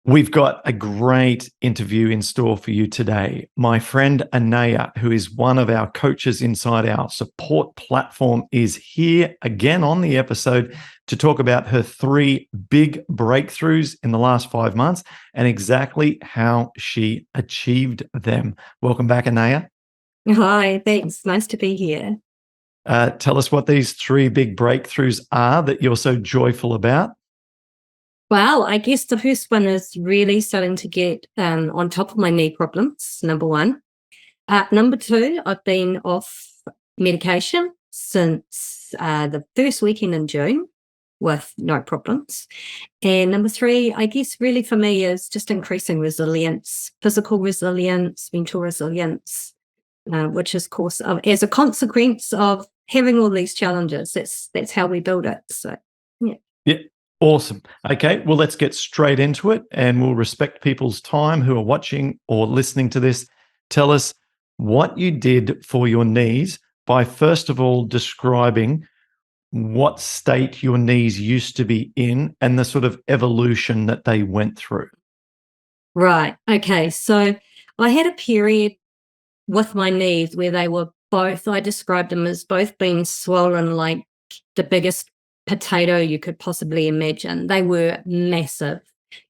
We've got a great interview in store for you today. My friend Anaya, who is one of our coaches inside our support platform, is here again on the episode to talk about her 3 big breakthroughs in the last 5 months and exactly how she achieved them. Welcome back, Anaya. Hi, thanks. Nice to be here. Tell us what these 3 big breakthroughs are that you're so joyful about. Well, I guess the first one is really starting to get on top of my knee problems, number one. Number two, I've been off medication since the first weekend in June with no problems. And number three, I guess really for me is just increasing resilience, physical resilience, mental resilience, which is, of course, as a consequence of having all these challenges. That's how we build it. So, yeah. Yeah. Awesome. Okay, well, let's get straight into it and we'll respect people's time who are watching or listening to this. Tell us what you did for your knees by first of all describing what state your knees used to be in and the sort of evolution that they went through. Right. Okay. So I had a period with my knees where they were both, I described them as both being swollen like the biggest potato you could possibly imagine. They were massive,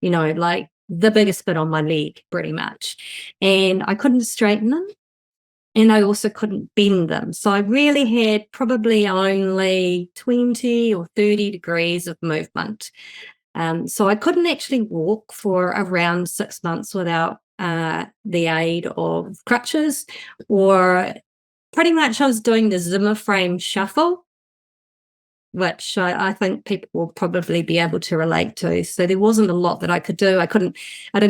like the biggest bit on my leg, pretty much. And I couldn't straighten them. And I also couldn't bend them. So I really had probably only 20 or 30 degrees of movement. So I couldn't actually walk for around 6 months without the aid of crutches, or pretty much I was doing the Zimmer frame shuffle, which I think people will probably be able to relate to. So there wasn't a lot that I could do. I didn't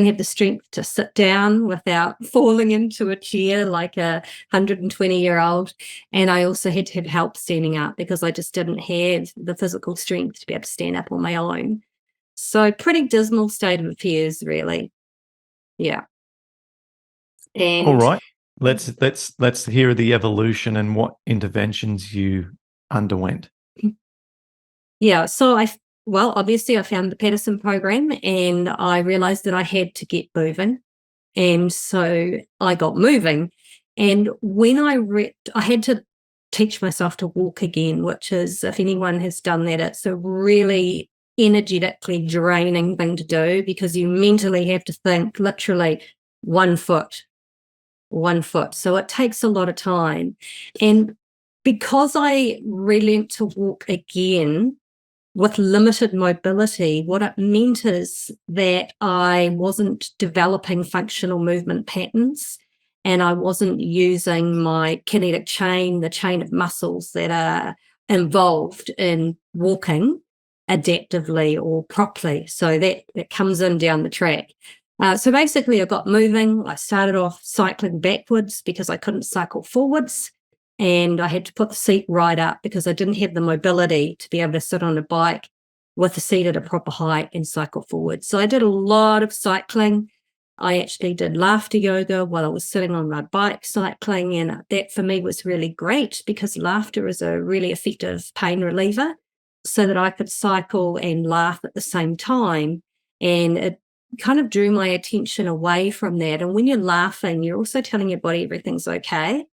have the strength to sit down without falling into a chair like a 120-year-old. And I also had to have help standing up because I just didn't have the physical strength to be able to stand up on my own. So pretty dismal state of affairs, really. Yeah. All And right. Let's hear the evolution and what interventions you underwent. yeah, so obviously I found the Patterson program and I realized that I had to get moving. And so I got moving. And when I had to teach myself to walk again, which is, if anyone has done that, it's a really energetically draining thing to do because you mentally have to think literally 1 foot, 1 foot. So it takes a lot of time. And because I relearned to walk again with limited mobility, what it meant is that I wasn't developing functional movement patterns and I wasn't using my kinetic chain, the chain of muscles that are involved in walking adaptively or properly. So that comes in down the track. So basically I got moving. I started off cycling backwards because I couldn't cycle forwards. And I had to put the seat right up because I didn't have the mobility to be able to sit on a bike with the seat at a proper height and cycle forward. So I did a lot of cycling. I actually did laughter yoga while I was sitting on my bike cycling. And that for me was really great because laughter is a really effective pain reliever so that I could cycle and laugh at the same time. And it kind of drew my attention away from that. And when you're laughing, you're also telling your body everything's okay.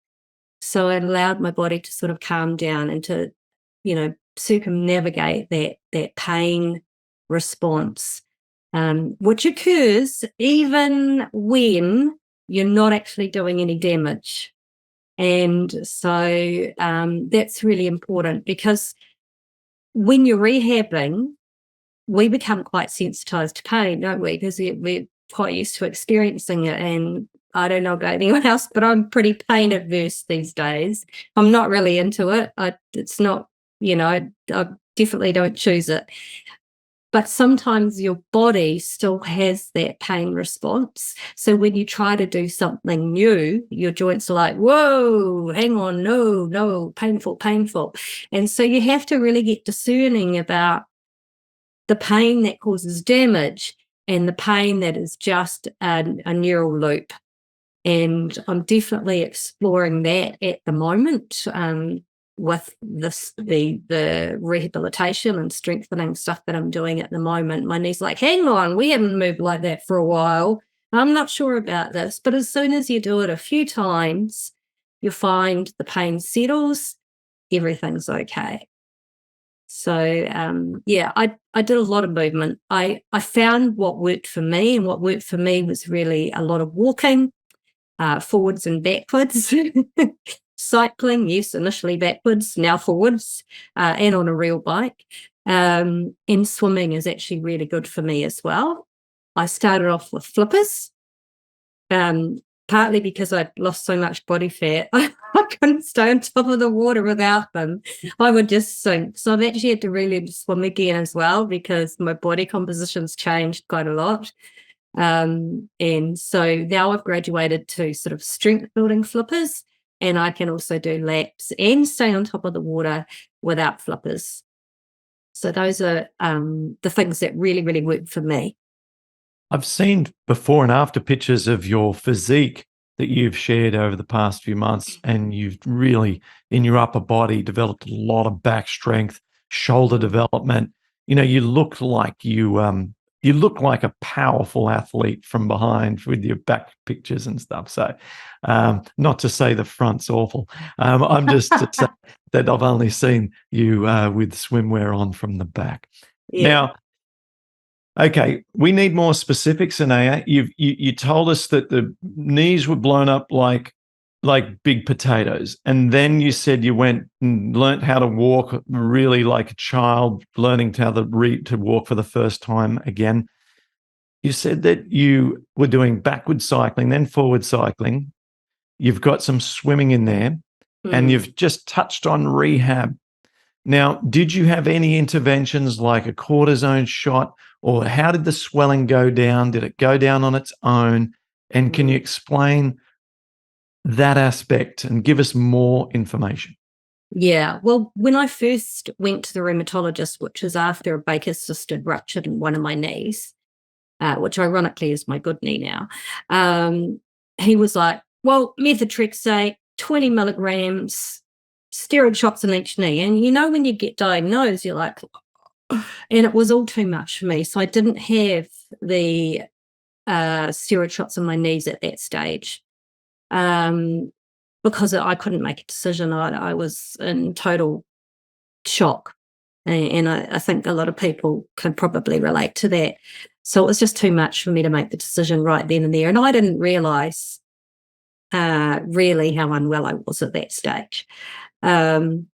So it allowed my body to sort of calm down and to, circumnavigate that pain response, which occurs even when you're not actually doing any damage. And so that's really important because when you're rehabbing, we become quite sensitized to pain, don't we? Because we're quite used to experiencing it. And I don't know about anyone else, but I'm pretty pain averse these days. I'm not really into it. It's not, I definitely don't choose it. But sometimes your body still has that pain response. So when you try to do something new, your joints are like, whoa, hang on, no, painful, painful. And so you have to really get discerning about the pain that causes damage and the pain that is just a neural loop. And I'm definitely exploring that at the moment, with the rehabilitation and strengthening stuff that I'm doing at the moment, my knee's like, hang on, we haven't moved like that for a while. I'm not sure about this. But as soon as you do it a few times, you'll find the pain settles, everything's okay. So I did a lot of movement. I found what worked for me, and what worked for me was really a lot of walking, forwards and backwards. Cycling, yes, initially backwards, now forwards, and on a real bike. And swimming is actually really good for me as well. I started off with flippers, partly because I'd lost so much body fat. I couldn't stay on top of the water without them. I would just sink. So I've actually had to really swim again as well, because my body composition's changed quite a lot. And so now I've graduated to sort of strength building flippers, and I can also do laps and stay on top of the water without flippers. So those are the things that really, really work for me. I've seen before and after pictures of your physique that you've shared over the past few months, and you've really, in your upper body, developed a lot of back strength, shoulder development. You look like you look like a powerful athlete from behind with your back pictures and stuff. So, not to say the front's awful. I'm just to say that I've only seen you with swimwear on from the back. Yeah. Now, okay, we need more specifics, Anaya. You told us that the knees were blown up like big potatoes, and then you said you went and learnt how to walk really like a child, learning how to walk for the first time again. You said that you were doing backward cycling, then forward cycling. You've got some swimming in there, and you've just touched on rehab. Now, did you have any interventions like a cortisone shot, or how did the swelling go down? Did it go down on its own? And can you explain that aspect and give us more information? Yeah. Well, when I first went to the rheumatologist, which was after a Baker's-assisted rupture in one of my knees, which ironically is my good knee now, he was like, well, methotrexate, 20 milligrams, steroid shots in each knee. And when you get diagnosed, you're like, and it was all too much for me. So I didn't have the steroid shots in my knees at that stage, because I couldn't make a decision. I was in total shock. And I think a lot of people can probably relate to that. So it was just too much for me to make the decision right then and there. And I didn't realize really how unwell I was at that stage. So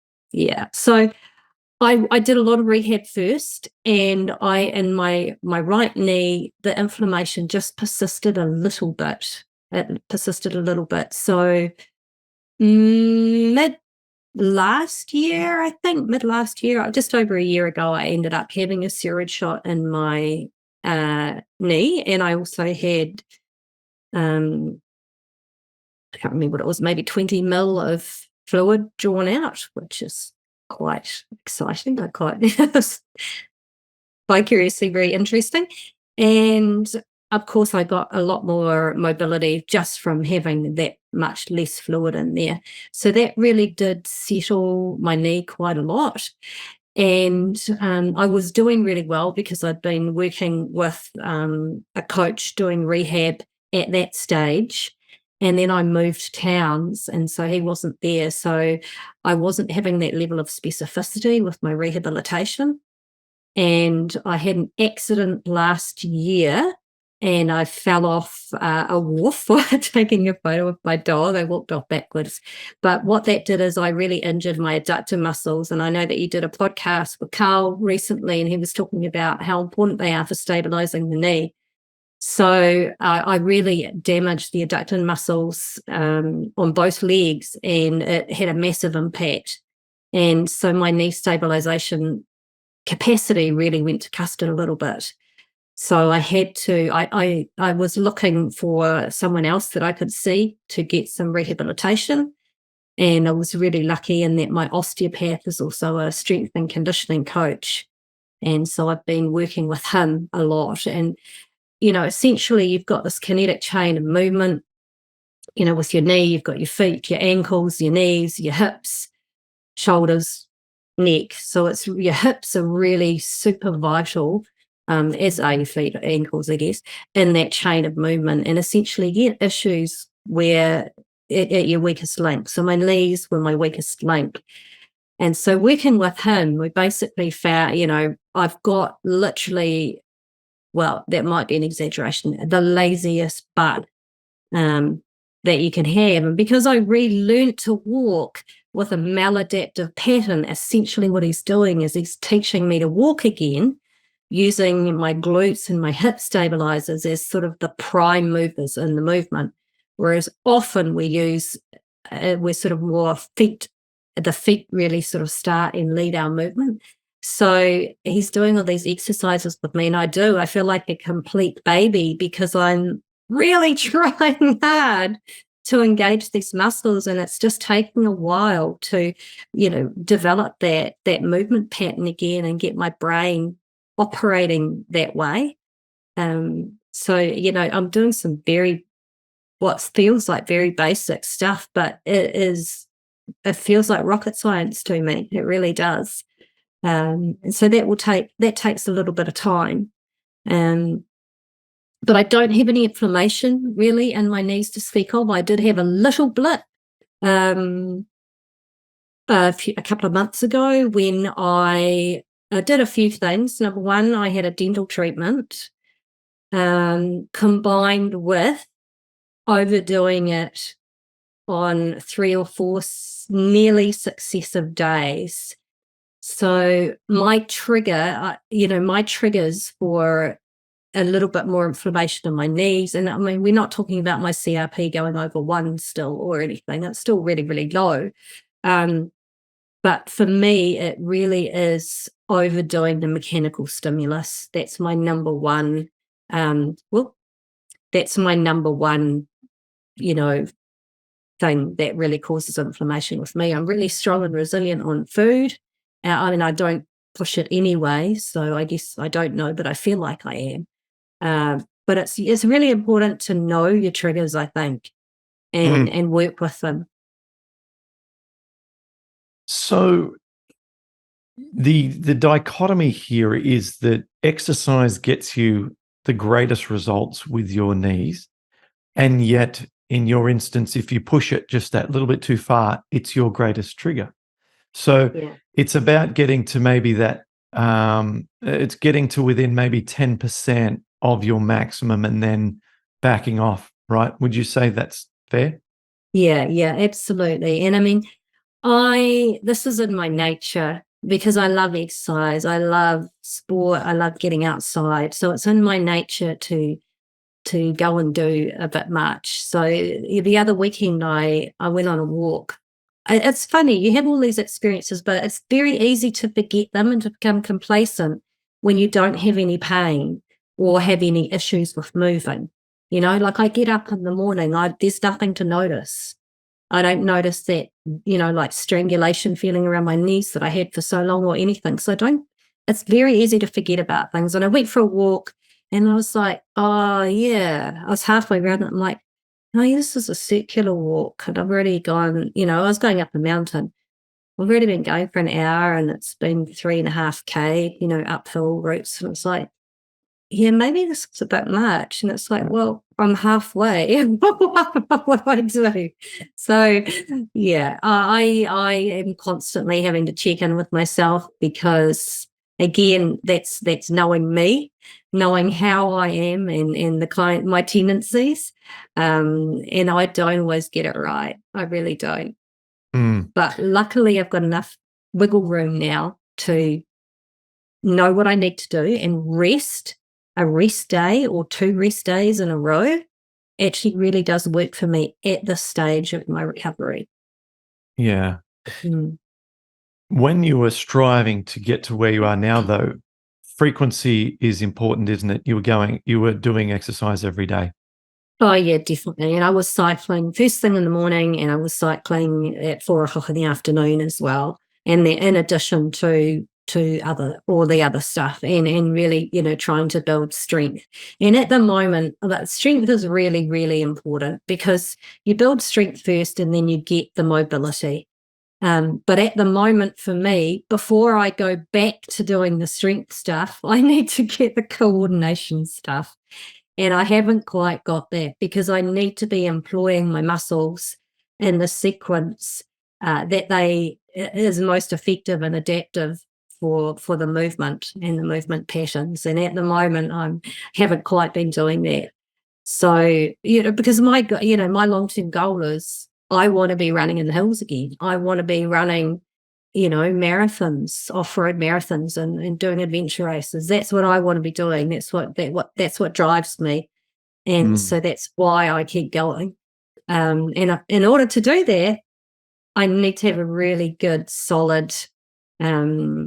I did a lot of rehab first, and in my right knee, the inflammation just persisted a little bit. It persisted a little bit. So mid last year, just over a year ago, I ended up having a steroid shot in my knee, and I also had I can't remember what it was, maybe 20 mil of fluid drawn out, which is quite exciting. I quite vicariously very interesting. And of course, I got a lot more mobility just from having that much less fluid in there. So that really did settle my knee quite a lot. And I was doing really well because I'd been working with a coach doing rehab at that stage. And then I moved towns, and so he wasn't there. So I wasn't having that level of specificity with my rehabilitation. And I had an accident last year, and I fell off a wharf while taking a photo of my dog. I walked off backwards. But what that did is I really injured my adductor muscles. And I know that you did a podcast with Carl recently, and he was talking about how important they are for stabilizing the knee. So I really damaged the adductor muscles on both legs, and it had a massive impact. And so my knee stabilization capacity really went to custard a little bit. So I had to, I was looking for someone else that I could see to get some rehabilitation. And I was really lucky in that my osteopath is also a strength and conditioning coach. And so I've been working with him a lot. And, essentially you've got this kinetic chain of movement, with your knee, you've got your feet, your ankles, your knees, your hips. shoulders, neck. So it's your hips are really super vital, as are your feet, ankles, I guess, in that chain of movement, and essentially get issues where at your weakest link. So my knees were my weakest link. And so working with him, we basically found, I've got literally, well, that might be an exaggeration, the laziest butt that you can have. And because I relearned to walk with a maladaptive pattern, essentially what he's doing is he's teaching me to walk again using my glutes and my hip stabilizers as sort of the prime movers in the movement. Whereas often we're sort of more the feet really sort of start and lead our movement. So he's doing all these exercises with me, and I feel like a complete baby because I'm really trying hard to engage these muscles, and it's just taking a while to, develop that movement pattern again and get my brain operating that way. So, I'm doing some what feels like very basic stuff, but it feels like rocket science to me. It really does. And so that takes a little bit of time. But I don't have any inflammation really in my knees to speak of. I did have a little blip a couple of months ago when I did a few things. Number one, I had a dental treatment combined with overdoing it on 3 or 4 nearly successive days. So my triggers for a little bit more inflammation in my knees. And I mean, we're not talking about my CRP going over 1 still or anything. It's still really, really low. But for me, it really is overdoing the mechanical stimulus. That's my number one. That's my number one, thing that really causes inflammation with me. I'm really strong and resilient on food. I don't push it anyway. So I guess I don't know, but I feel like I am. But it's really important to know your triggers, I think, and work with them. So the dichotomy here is that exercise gets you the greatest results with your knees, and yet in your instance, if you push it just that little bit too far, it's your greatest trigger. So it's about getting to maybe that it's getting to within maybe 10% of your maximum and then backing off, right? Would you say that's fair? Yeah, absolutely. And I mean, this is in my nature because I love exercise. I love sport. I love getting outside. So it's in my nature to go and do a bit much. So the other weekend I went on a walk. It's funny, you have all these experiences, but it's very easy to forget them and to become complacent when you don't have any pain or have any issues with moving. Like I get up in the morning, there's nothing to notice. I don't notice that, like strangulation feeling around my knees that I had for so long or anything. So it's very easy to forget about things. And I went for a walk and I was like, oh yeah, I was halfway around it. I'm like, no, this is a circular walk. And I've already gone, I was going up a mountain. We've already been going for an hour and it's been 3.5K, uphill routes. And it's like, yeah, maybe this is a bit much. And it's like, well, I'm halfway. What do I do? So, yeah, I am constantly having to check in with myself because, again, that's knowing me, knowing how I am and my tendencies. And I don't always get it right. I really don't. But luckily, I've got enough wiggle room now to know what I need to do and rest. A rest day or 2 rest days in a row actually really does work for me at this stage of my recovery. Yeah. When you were striving to get to where you are now, though, frequency is important, isn't it? You were doing exercise every day. Oh, yeah, definitely. And I was cycling first thing in the morning and I was cycling at 4 o'clock in the afternoon as well. And in addition to the other stuff and really, trying to build strength. And at the moment, that strength is really, really important because you build strength first and then you get the mobility. But at the moment for me, before I go back to doing the strength stuff, I need to get the coordination stuff. And I haven't quite got that because I need to be employing my muscles in the sequence that they is most effective and adaptive for the movement and the movement patterns. And at the moment, I haven't quite been doing that. So, because my long-term goal is I want to be running in the hills again. I want to be running, marathons, off-road marathons and doing adventure races. That's what I want to be doing. That's what drives me. And so that's why I keep going. And in order to do that, I need to have a really good, solid, solid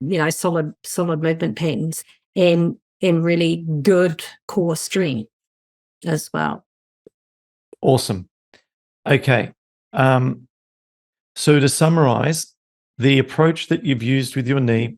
movement patterns and really good core strength as well. Awesome. Okay. So to summarize, the approach that you've used with your knee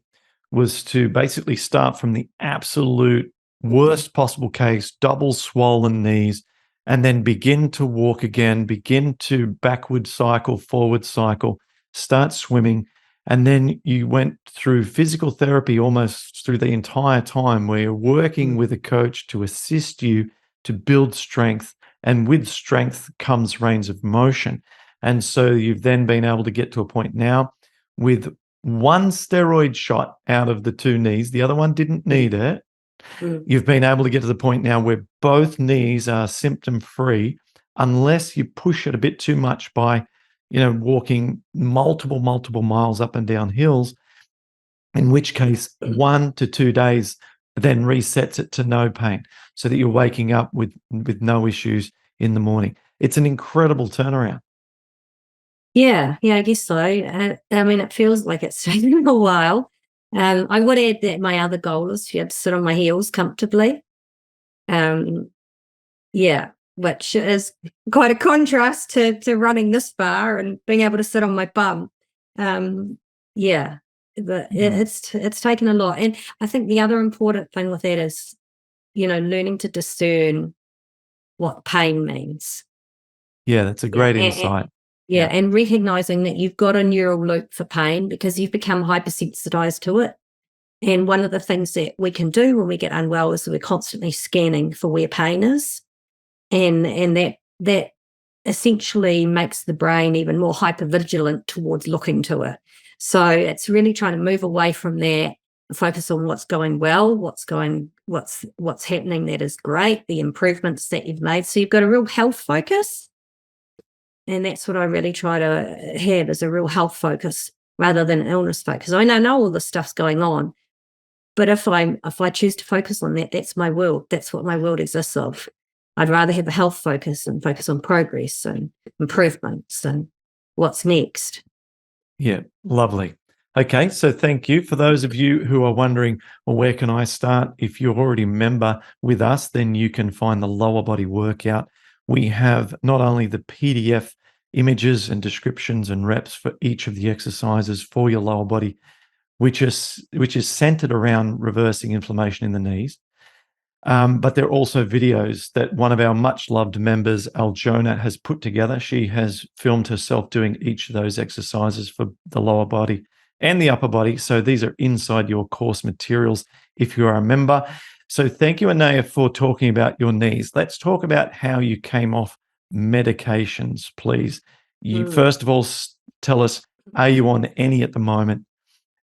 was to basically start from the absolute worst possible case, double swollen knees, and then begin to walk again, begin to backward cycle, forward cycle, start swimming. And then you went through physical therapy almost through the entire time where you're working with a coach to assist you to build strength. And with strength comes range of motion. And so you've then been able to get to a point now with one steroid shot out of the two knees. The other one didn't need it. You've been able to get to the point now where both knees are symptom-free unless you push it a bit too much by, walking multiple miles up and down hills, in which case 1 to 2 days then resets it to no pain so that you're waking up with no issues in the morning. It's an incredible turnaround. Yeah, I guess so. It feels like it's taken a while. I would add that my other goal is to be able to sit on my heels comfortably. Which is quite a contrast to running this far and being able to sit on my bum. It's taken a lot. And I think the other important thing with that is, learning to discern what pain means. Yeah, that's a great insight. And recognizing that you've got a neural loop for pain because you've become hypersensitized to it. And one of the things that we can do when we get unwell is we're constantly scanning for where pain is. And that essentially makes the brain even more hypervigilant towards looking to it. So it's really trying to move away from there, focus on what's going well, what's happening that is great, the improvements that you've made. So you've got a real health focus. And that's what I really try to have, is a real health focus rather than an illness focus. I know all this stuff's going on, but if I choose to focus on that, that's my world. That's what my world exists of. I'd rather have a health focus and focus on progress and improvements and what's next. Yeah, lovely. Okay, so thank you. For those of you who are wondering, well, where can I start? If you're already a member with us, then you can find the lower body workout. We have not only the PDF images and descriptions and reps for each of the exercises for your lower body, which is centered around reversing inflammation in the knees. But there are also videos that one of our much loved members, Aljona, has put together. She has filmed herself doing each of those exercises for the lower body and the upper body. So these are inside your course materials if you are a member. So thank you, Anaya, for talking about your knees. Let's talk about how you came off medications, please. You first of all tell us, are you on any at the moment?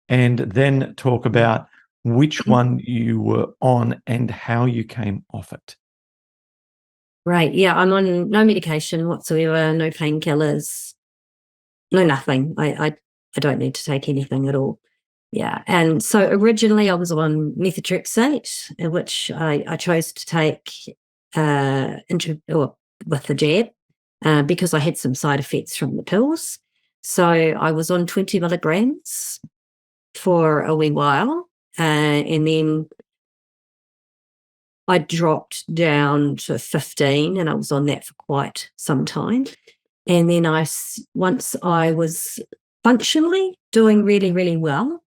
And then talk about which one you were on and how you came off it. Right. Yeah, I'm on no medication whatsoever, no painkillers, no nothing. I don't need to take anything at all. Yeah. And so originally I was on methotrexate, which I chose to take with the jab because I had some side effects from the pills. So I was on 20 milligrams for a wee while. And then I dropped down to 15 and I was on that for quite some time. And then once I was functionally doing really, really well,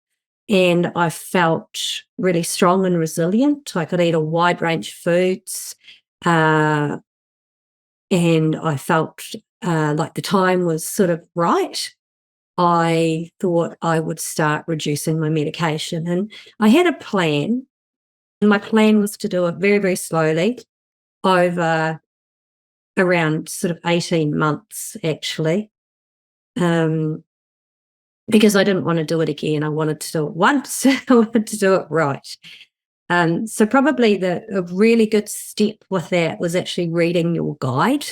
and I felt really strong and resilient. I could eat a wide range of foods. And I felt like the time was sort of right, I thought I would start reducing my medication. And I had a plan. And my plan was to do it very, very slowly over around sort of 18 months, actually, because I didn't want to do it again. I wanted to do it once. I wanted to do it right. So probably a really good step with that was actually reading your guide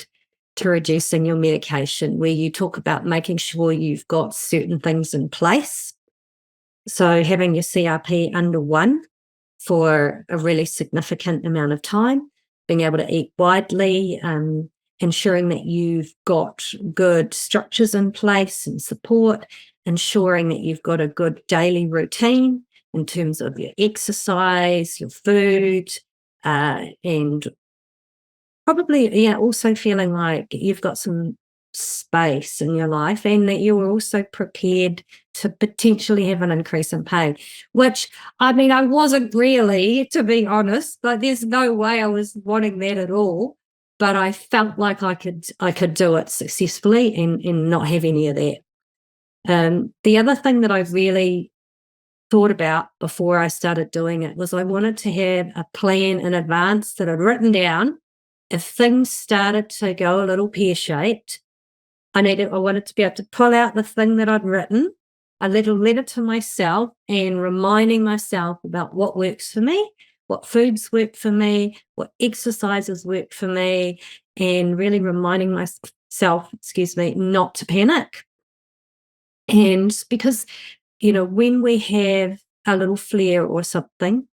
to reducing your medication, where you talk about making sure you've got certain things in place. So having your CRP under 1 for a really significant amount of time, being able to eat widely, ensuring that you've got good structures in place and support, ensuring that you've got a good daily routine in terms of your exercise, your food, and probably, also feeling like you've got some space in your life and that you are also prepared to potentially have an increase in pain, which, I mean, I wasn't really, to be honest, but there's no way I was wanting that at all. But I felt like I could do it successfully and not have any of that. The other thing that I really thought about before I started doing it was I wanted to have a plan in advance that I'd written down. If things started to go a little pear-shaped, I wanted to be able to pull out the thing that I'd written, a little letter to myself, and reminding myself about what works for me, what foods work for me, what exercises work for me, and really reminding myself, not to panic. And because, when we have a little flare or something,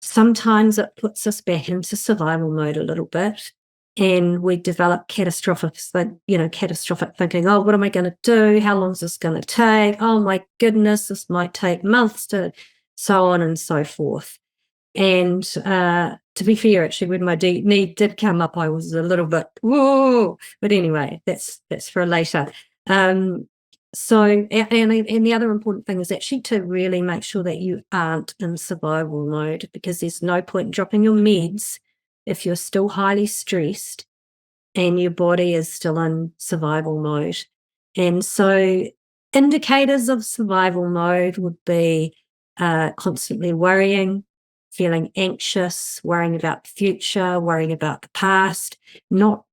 sometimes it puts us back into survival mode a little bit, and we develop catastrophic thinking. Oh, what am I going to do? How long is this going to take? Oh my goodness, this might take months, to so on and so forth. And to be fair, actually, when my knee did come up, I was a little bit, whoa. But anyway, that's for later. So, and the other important thing is actually to really make sure that you aren't in survival mode, because there's no point in dropping your meds if you're still highly stressed and your body is still in survival mode. And so indicators of survival mode would be constantly worrying, feeling anxious, worrying about the future, worrying about the past, not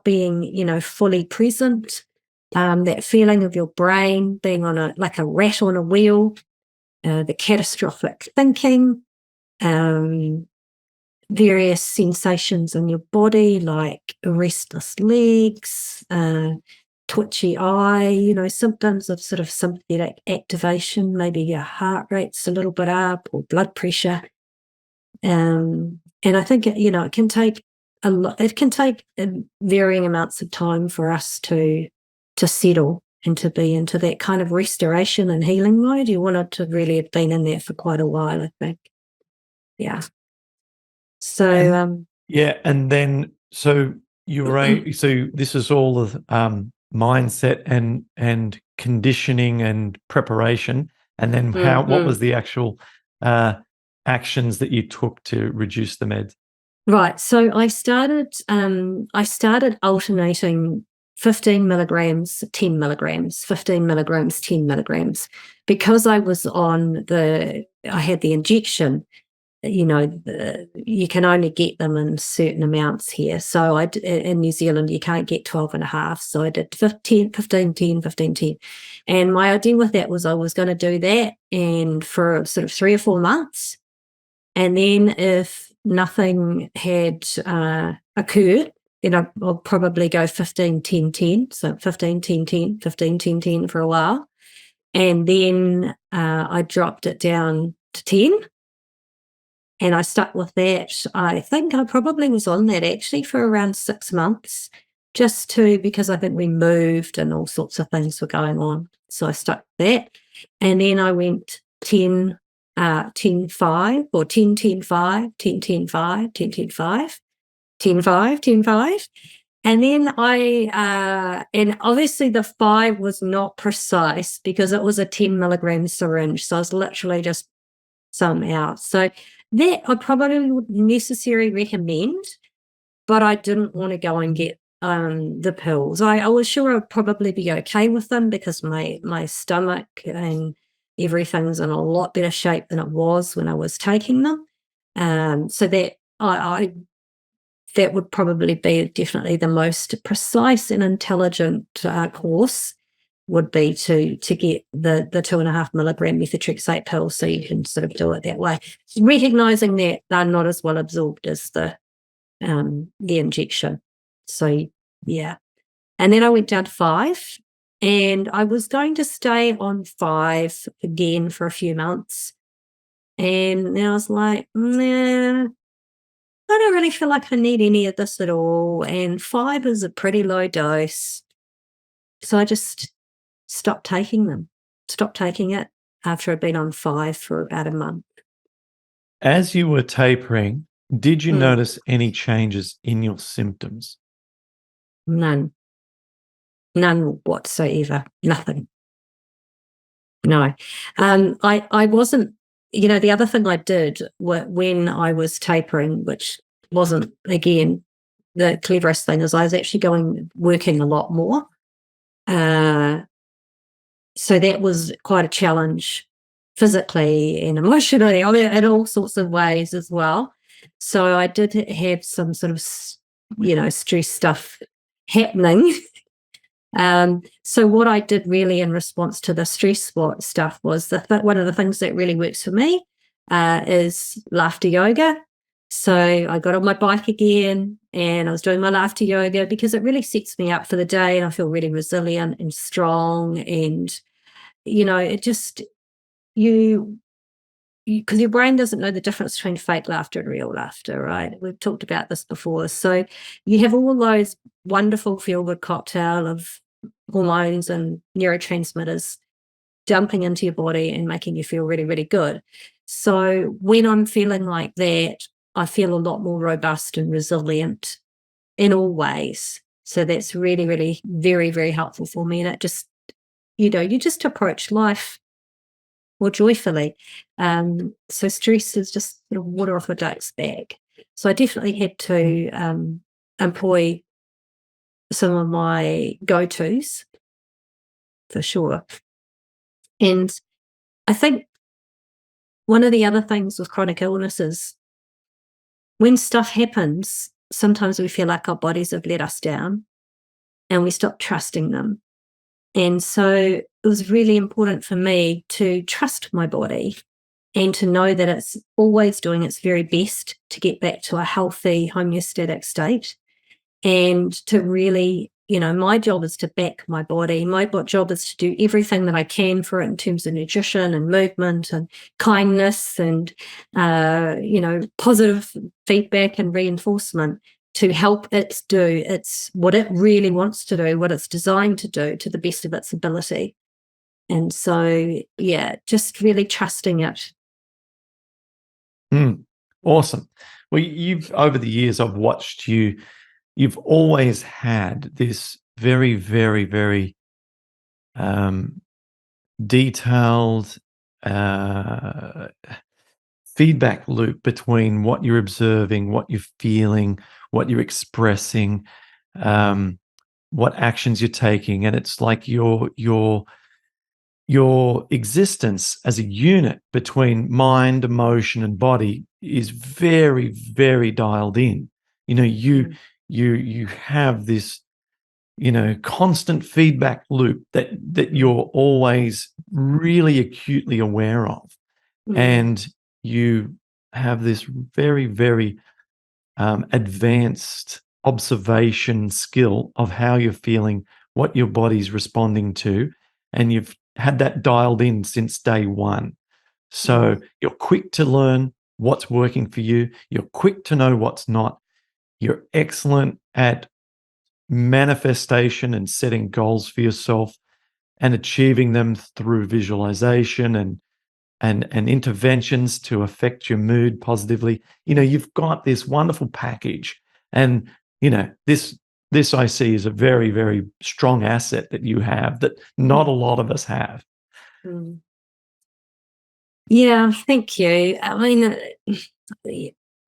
being, fully present, that feeling of your brain being on like a rat on a wheel, the catastrophic thinking, various sensations in your body like restless legs, twitchy eye, symptoms of sort of sympathetic activation, maybe your heart rate's a little bit up, or blood pressure. And I think, it can take a lot. It can take varying amounts of time for us to settle and to be into that kind of restoration and healing mode. You want to really have been in there for quite a while, I think. Yeah. So, and then so you were so this is all the mindset and conditioning and preparation, and then what was the actual actions that you took to reduce the meds? Right. So I started alternating 15 milligrams, 10 milligrams, 15 milligrams, 10 milligrams, because I was I had the injection. You can only get them in certain amounts here. So in New Zealand, you can't get 12 and a half. So I did 15, 10. And my idea with that was I was going to do that and for sort of 3 or 4 months. And then if nothing had occurred, then I'll probably go 15, 10, 10. So 15, 10, 10, 15, 10, 10 for a while. And then I dropped it down to 10. And I stuck with that. I think I probably was on that actually for around 6 months, because I think we moved and all sorts of things were going on. So I stuck with that. And then I went 10, 10, 5, or 10, 10, 5, 10, 10, 5, 10, 10, 5, 10, 5, 10, 5. And then and obviously the 5 was not precise because it was a 10 milligram syringe. So I was literally just some out. So that I probably would necessarily recommend, but I didn't want to go and get the pills. I was sure I'd probably be okay with them because my stomach and everything's in a lot better shape than it was when I was taking them. So that I that would probably be definitely the most precise and intelligent course would be to get the 2.5 milligram methotrexate pill, so you can sort of do it that way, recognizing that they're not as well absorbed as the injection. So yeah, and then I went down to 5, and I was going to stay on 5 again for a few months, and then I was like, nah, I don't really feel like I need any of this at all, and 5 is a pretty low dose. So I just stopped taking it after I'd been on 5 for about a month. As you were tapering, did you Mm, notice any changes in your symptoms? none, none whatsoever, nothing. No. I wasn't, the other thing I did when I was tapering, which wasn't, again, the cleverest thing, is I was actually working a lot more. So that was quite a challenge physically and emotionally, I mean, in all sorts of ways as well. So I did have some sort of, stress stuff happening. So what I did really in response to the stress stuff was one of the things that really works for me is laughter yoga. So I got on my bike again and I was doing my laughter yoga because it really sets me up for the day, and I feel really resilient and strong. And, it just, you because your brain doesn't know the difference between fake laughter and real laughter, right? We've talked about this before. So you have all those wonderful feel-good cocktail of hormones and neurotransmitters dumping into your body and making you feel really, really good. So when I'm feeling like that, I feel a lot more robust and resilient in all ways. So that's really, really very, very helpful for me. And it just, you just approach life more joyfully. So stress is just sort of water off a duck's back. So I definitely had to employ some of my go-tos for sure. And I think one of the other things with chronic illness is when stuff happens, sometimes we feel like our bodies have let us down and we stop trusting them. And so it was really important for me to trust my body and to know that it's always doing its very best to get back to a healthy homeostatic state, and to really, my job is to back my body. My job is to do everything that I can for it in terms of nutrition and movement and kindness and, positive feedback and reinforcement to help it do what it really wants to do, what it's designed to do to the best of its ability. And so, yeah, just really trusting it. Awesome. Well, over the years, I've watched you. You've always had this very, very, very detailed feedback loop between what you're observing, what you're feeling, what you're expressing, what actions you're taking, and it's like your existence as a unit between mind, emotion, and body is very, very dialed in. You have this, constant feedback loop that you're always really acutely aware of. Mm, And you have this very, very advanced observation skill of how you're feeling, what your body's responding to, and you've had that dialed in since day one. So mm, you're quick to learn what's working for you. You're quick to know what's not. You're excellent at manifestation and setting goals for yourself and achieving them through visualization and interventions to affect your mood positively. You've got this wonderful package, and this I see is a very, very strong asset that you have that not a mm, lot of us have. mm. Yeah, thank you. I mean,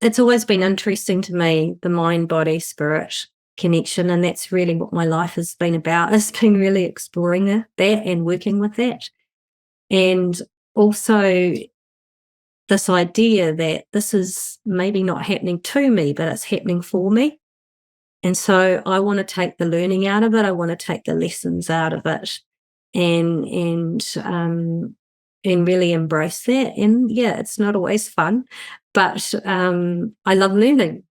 it's always been interesting to me, the mind, body, spirit connection. And that's really what my life has been about. It's been really exploring that and working with that. And also this idea that this is maybe not happening to me, but it's happening for me. And so I want to take the learning out of it. I want to take the lessons out of it and really embrace that. And yeah, it's not always fun, but I love learning.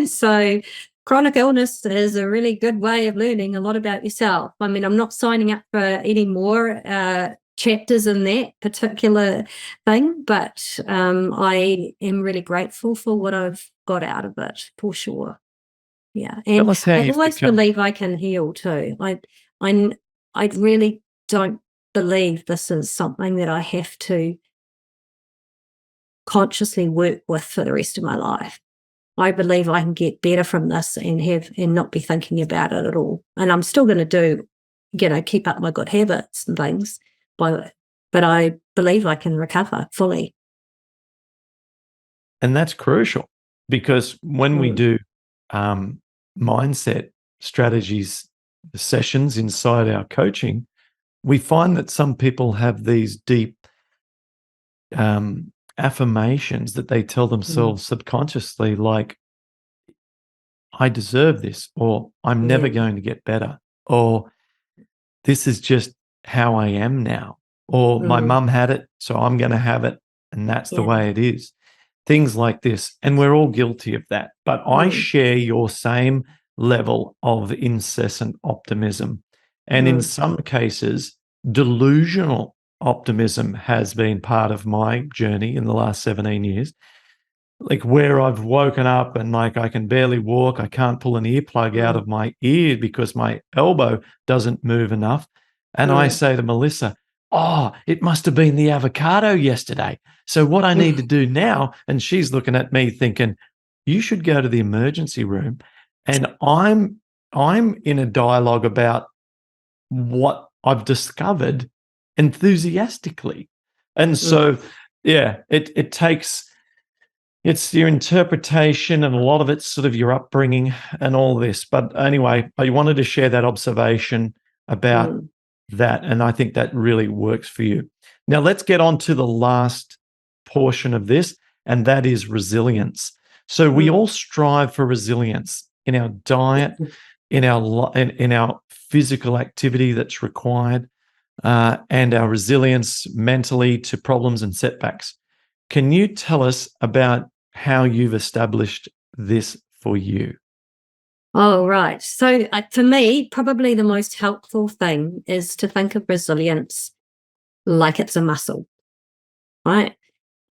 So chronic illness is a really good way of learning a lot about yourself. I mean, I'm not signing up for any more chapters in that particular thing, but I am really grateful for what I've got out of it, for sure. Yeah, Tell and us how I you've always become. believe I can heal too. I really don't believe this is something that I have to consciously work with for the rest of my life. I believe I can get better from this and not be thinking about it at all. And I'm still going to keep up my good habits and things, but I believe I can recover fully. And that's crucial, because when we Mm, do mindset strategies sessions inside our coaching, we find that some people have these deep affirmations that they tell mm, themselves subconsciously, like, I deserve this, or I'm never yeah, going to get better, or this is just how I am now, or my mm, mum had it, so I'm going to have it, and that's the yeah, way it is. Things like this. And we're all guilty of that. But I mm, share your same level of incessant optimism. And in mm, some cases, delusional optimism has been part of my journey in the last 17 years. Like, where I've woken up and like I can barely walk, I can't pull an earplug out mm, of my ear because my elbow doesn't move enough. And I mm. say to Melissa, oh, it must have been the avocado yesterday. So what I need to do now, and she's looking at me thinking, you should go to the emergency room. And I'm in a dialogue about what I've discovered enthusiastically. And Mm, so, yeah, it takes, it's your interpretation, and a lot of it's sort of your upbringing and all this. But anyway, I wanted to share that observation about mm, that. And I think that really works for you. Now, let's get on to the last portion of this, and that is resilience. So we mm, all strive for resilience in our diet, in our physical activity that's required, and our resilience mentally to problems and setbacks. Can you tell us about how you've established this for you? Oh, right. So for me, probably the most helpful thing is to think of resilience like it's a muscle, right?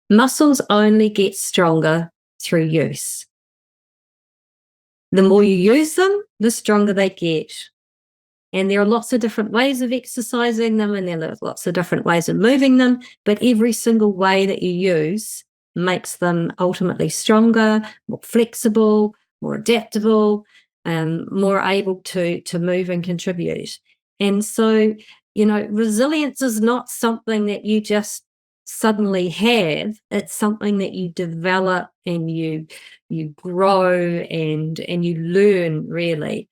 Muscles only get stronger through use. The more you use them, the stronger they get. And there are lots of different ways of exercising them, and there are lots of different ways of moving them. But every single way that you use makes them ultimately stronger, more flexible, more adaptable, more able to move and contribute. And so, resilience is not something that you just suddenly have. It's something that you develop and you grow and you learn, really.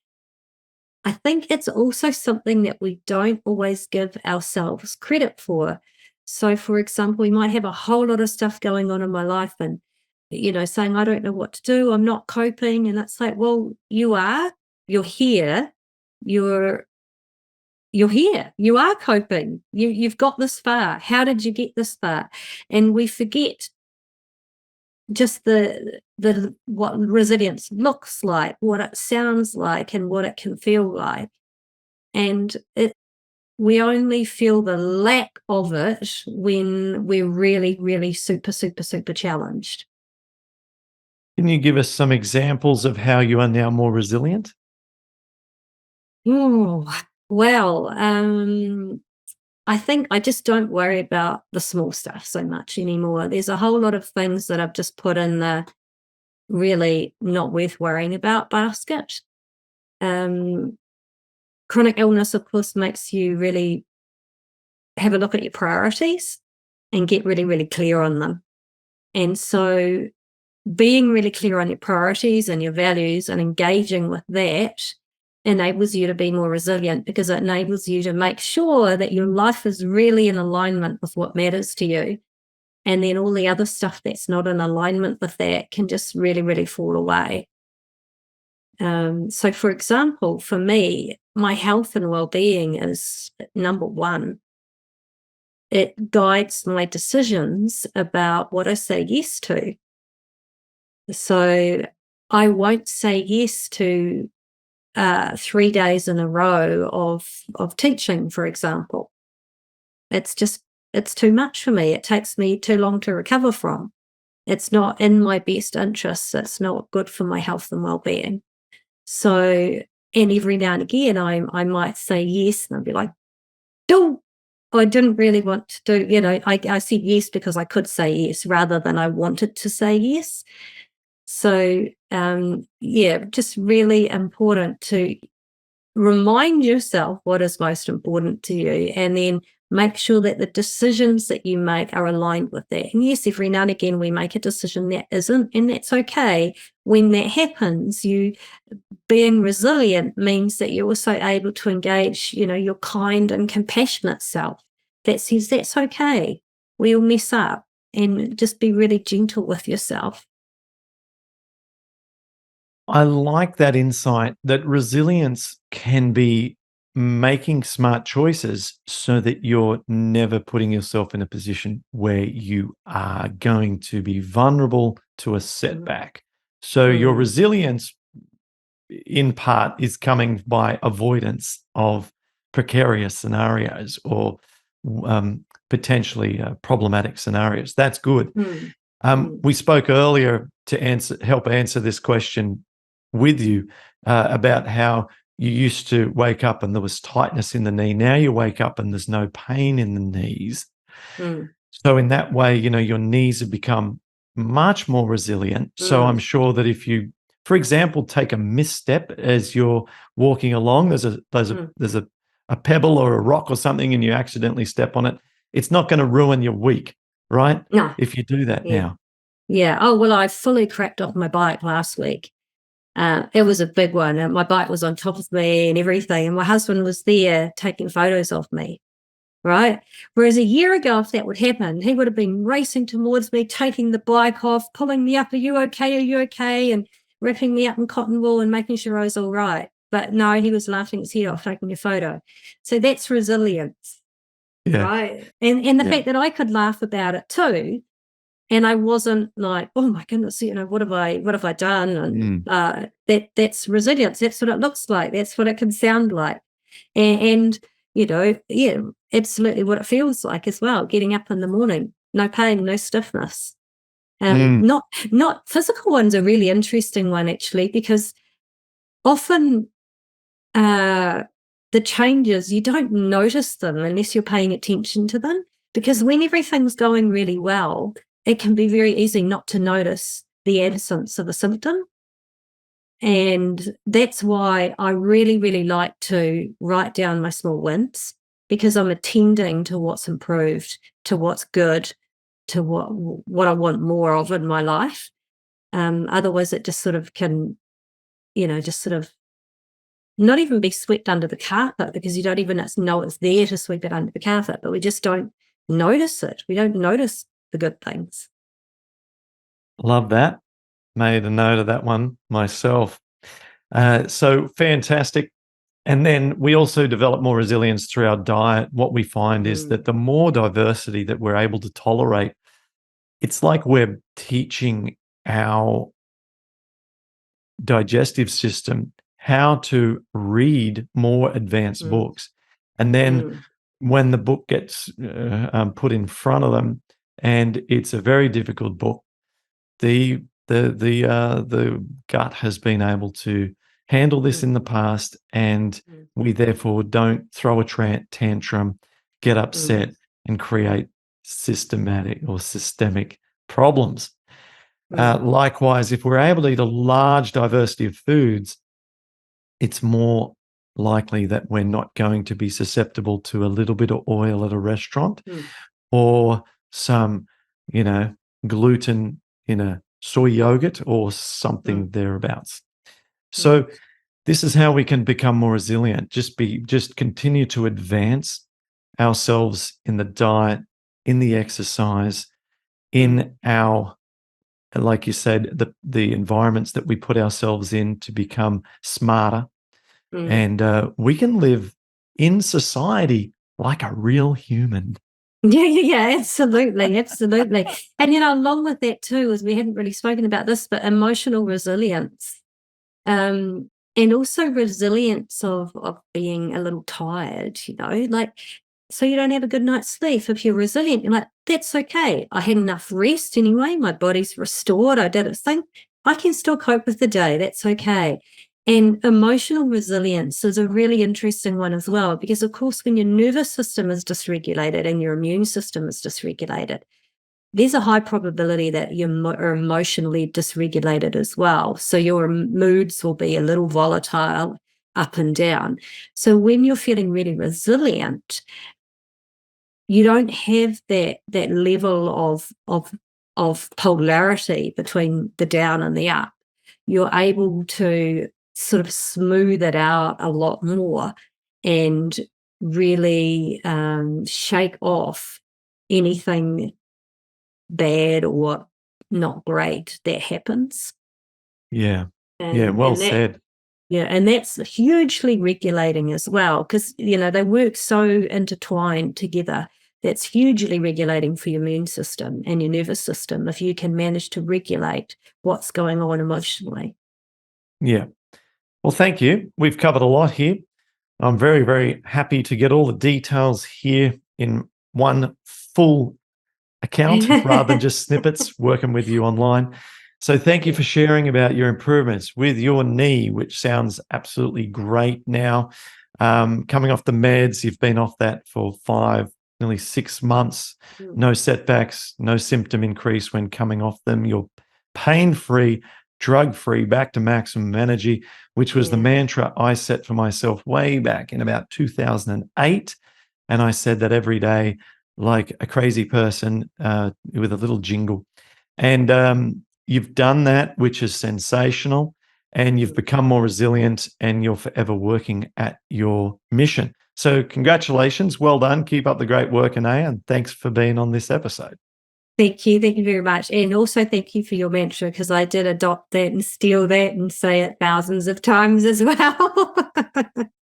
I think it's also something that we don't always give ourselves credit for. So, for example, we might have a whole lot of stuff going on in my life and, saying, I don't know what to do. I'm not coping. And it's like, well, you're here, you're, you're here, you are coping. You've got this far. How did you get this far? And we forget just the what resilience looks like, what it sounds like, and what it can feel like. And we only feel the lack of it when we're really, really super, super, super challenged. Can you give us some examples of how you are now more resilient? Oh, well, I think I just don't worry about the small stuff so much anymore. There's a whole lot of things that I've just put in the really not worth worrying about basket. Um, Chronic illness, of course, makes you really have a look at your priorities and get really, really clear on them. And so being really clear on your priorities and your values and engaging with that enables you to be more resilient, because it enables you to make sure that your life is really in alignment with what matters to you. And then all the other stuff that's not in alignment with that can just really, really fall away. So, for example, for me, my health and well-being is number one. It guides my decisions about what I say yes to. So I won't say yes to 3 days in a row of teaching, for example. It's too much for me. It takes me too long to recover from. It's not in my best interests. It's not good for my health and well-being. So, and every now and again, I might say yes, and I'll be like, "No, I didn't really want to do." I said yes because I could say yes rather than I wanted to say yes. So, yeah, just really important to remind yourself what is most important to you, and then make sure that the decisions that you make are aligned with that. And yes, every now and again we make a decision that isn't, and that's okay. When that happens, you being resilient means that you're also able to engage, your kind and compassionate self that says that's okay. We all mess up, and just be really gentle with yourself. I like that insight that resilience can be making smart choices so that you're never putting yourself in a position where you are going to be vulnerable to a setback. So your Mm, resilience in part is coming by avoidance of precarious scenarios or potentially problematic scenarios. That's good. mm, We spoke earlier to help answer this question with you about how you used to wake up and there was tightness in the knee. Now you wake up and there's no pain in the knees. mm, So in that way, your knees have become much more resilient. So I'm mm, sure that if you, for example, take a misstep as you're walking along, mm. there's a pebble or a rock or something, and you accidentally step on it, it's not going to ruin your week, right? No, If you do that yeah. now. Yeah. Oh, well, I fully cracked off my bike last week. It was a big one. And my bike was on top of me and everything. And my husband was there taking photos of me. Right. Whereas a year ago, if that would happen, he would have been racing towards me, taking the bike off, pulling me up. Are you okay? Are you okay? And wrapping me up in cotton wool and making sure I was all right. But no, he was laughing his head off, taking a photo. So that's resilience. Yeah. Right. And the Yeah. fact that I could laugh about it too. And I wasn't like, oh my goodness, what have I done? And Mm. that's resilience. That's what it looks like. That's what it can sound like. And yeah, absolutely what it feels like as well. Getting up in the morning, no pain, no stiffness. Mm. Not physical one's a really interesting one actually, because often the changes, you don't notice them unless you're paying attention to them. Because when everything's going really well, it can be very easy not to notice the absence of a symptom. And that's why I really, really like to write down my small wins, because I'm attending to what's improved, to what's good, to what I want more of in my life. Otherwise, it just sort of can, just sort of not even be swept under the carpet, because you don't even know it's there to sweep it under the carpet, but we just don't notice it. We don't notice the good things. Love that. Made a note of that one myself. So fantastic. And then we also develop more resilience through our diet. What we find is Mm, that the more diversity that we're able to tolerate, it's like we're teaching our digestive system how to read more advanced mm, books. And then mm, when the book gets put in front of them, and it's a very difficult book, the gut has been able to handle this mm, in the past, and mm, we therefore don't throw a tantrum, get mm, upset, and create systematic or systemic problems. mm, Likewise, if we're able to eat a large diversity of foods, it's more likely that we're not going to be susceptible to a little bit of oil at a restaurant mm, or some, gluten in a soy yogurt or something thereabouts. Mm. So this is how we can become more resilient. Just continue to advance ourselves in the diet, in the exercise, in our, like you said, the environments that we put ourselves in to become smarter. And we can live in society like a real human. Yeah, absolutely, absolutely. And, along with that too, is we hadn't really spoken about this, but emotional resilience. And also resilience of being a little tired, like, so you don't have a good night's sleep. If you're resilient, you're like, that's okay. I had enough rest anyway. My body's restored. I did its thing. I can still cope with the day. That's okay. And emotional resilience is a really interesting one as well, because of course, when your nervous system is dysregulated and your immune system is dysregulated, there's a high probability that you are emotionally dysregulated as well. So your moods will be a little volatile up and down. So when you're feeling really resilient, you don't have that level of polarity between the down and the up. You're able to sort of smooth it out a lot more and really shake off anything bad or not great that happens. Yeah. Yeah. And Well and that said. yeah, and that's hugely regulating as well, because they work so intertwined together. That's hugely regulating for your immune system and your nervous system if you can manage to regulate what's going on emotionally. Yeah. Well, thank you. We've covered a lot here. I'm very, very happy to get all the details here in one full account rather than just snippets working with you online. So thank you for sharing about your improvements with your knee, which sounds absolutely great now. Coming off the meds, you've been off that for 5, nearly 6 months. No setbacks, no symptom increase when coming off them. You're pain-free, drug-free, back to maximum energy, which was the mantra I set for myself way back in about 2008. And I said that every day like a crazy person with a little jingle. And you've done that, which is sensational. And you've become more resilient and you're forever working at your mission. So congratulations. Well done. Keep up the great work, Anaya. And thanks for being on this episode. Thank you. Thank you very much. And also thank you for your mantra, because I did adopt that and steal that and say it thousands of times as well.